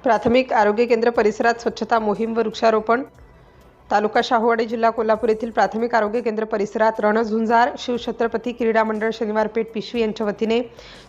प्राथमिक आरोग्य केंद्र परिसरात स्वच्छता मोहीम व वृक्षारोपण। तालुका शाहूवाडी, जिल्हा कोल्हापूर येथील प्राथमिक आरोग्य केंद्र परिसरात रणझुंजार शिवछत्रपती क्रीडा मंडळ शनिवार पेठ पिशवी यांच्या वतीने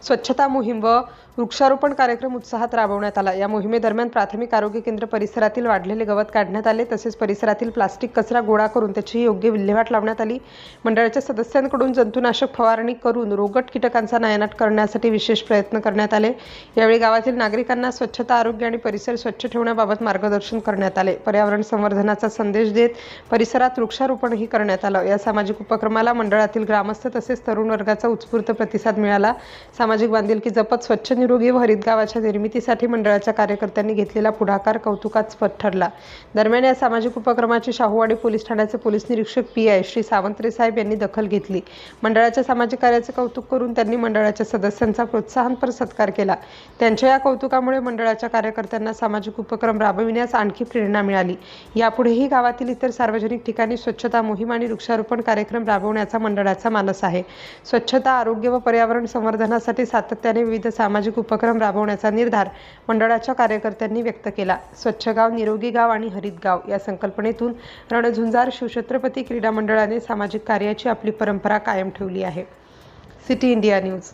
स्वच्छता मोहीम व वृक्षारोपण कार्यक्रम उत्साहात राबवण्यात आला। या मोहिमेदरम्यान प्राथमिक आरोग्य केंद्र परिसरातील वाढलेले गवत काढण्यात आले, तसेच परिसरातील प्लास्टिक कचरा गोळा करून त्याची योग्य विल्हेवाट लावण्यात आली। मंडळाच्या सदस्यांकडून जंतुनाशक फवारणी करून रोगट कीटकांचा नायनाट करण्यासाठी विशेष प्रयत्न करण्यात आले। यावेळी गावातील नागरिकांना स्वच्छता, आरोग्य आणि परिसर स्वच्छ ठेवण्याबाबत मार्गदर्शन करण्यात आले। पर्यावरण संवर्धनाचा संदेश देत परिसरात वृक्षारोपणही करण्यात आलं। या सामाजिक उपक्रमाला मंडळातील ग्रामस्थ तसेच तरुण वर्गाचा उत्स्फूर्त प्रतिसाद मिळाला। सामाजिक बांधिलकी जपत स्वच्छ, निरोगी व हरित गावाच्या निर्मितीसाठी मंडळाच्या कार्यकर्त्यांनी घेतलेला पुढाकार कौतुकास्पद ठरला। दरम्यान या सामाजिक उपक्रमाची शाहूवाडी पोलीस ठाण्याचे पोलीस निरीक्षक पी.आय. श्री सावंतरे साहेब यांनी दखल घेतली। मंडळाच्या सामाजिक कार्याचे कौतुक करून त्यांनी मंडळाच्या सदस्यांचा प्रोत्साहनपर सत्कार केला। त्यांच्या या कौतुकामुळे मंडळाच्या कार्यकर्त्यांना सामाजिक उपक्रम राबविण्यास आणखी प्रेरणा मिळाली। यापुढेही गावातील इतर सार्वजनिक ठिकाणी स्वच्छता मोहीम आणि वृक्षारोपण कार्यक्रम राबवण्याचा मंडळाचा मानस आहे। स्वच्छता, आरोग्य व पर्यावरण संवर्धनासाठी सातत्याने विविध सामाजिक उपक्रम राबवण्याचा निर्धार मंडळाच्या कार्यकर्त्यांनी व्यक्त केला। स्वच्छ गाव, निरोगी गाव आणि हरित गाव या संकल्पनेतून रणझुंजार शिवछत्रपती क्रीडा मंडळाने सामाजिक कार्याची आपली परंपरा कायम ठेवली आहे। City India news.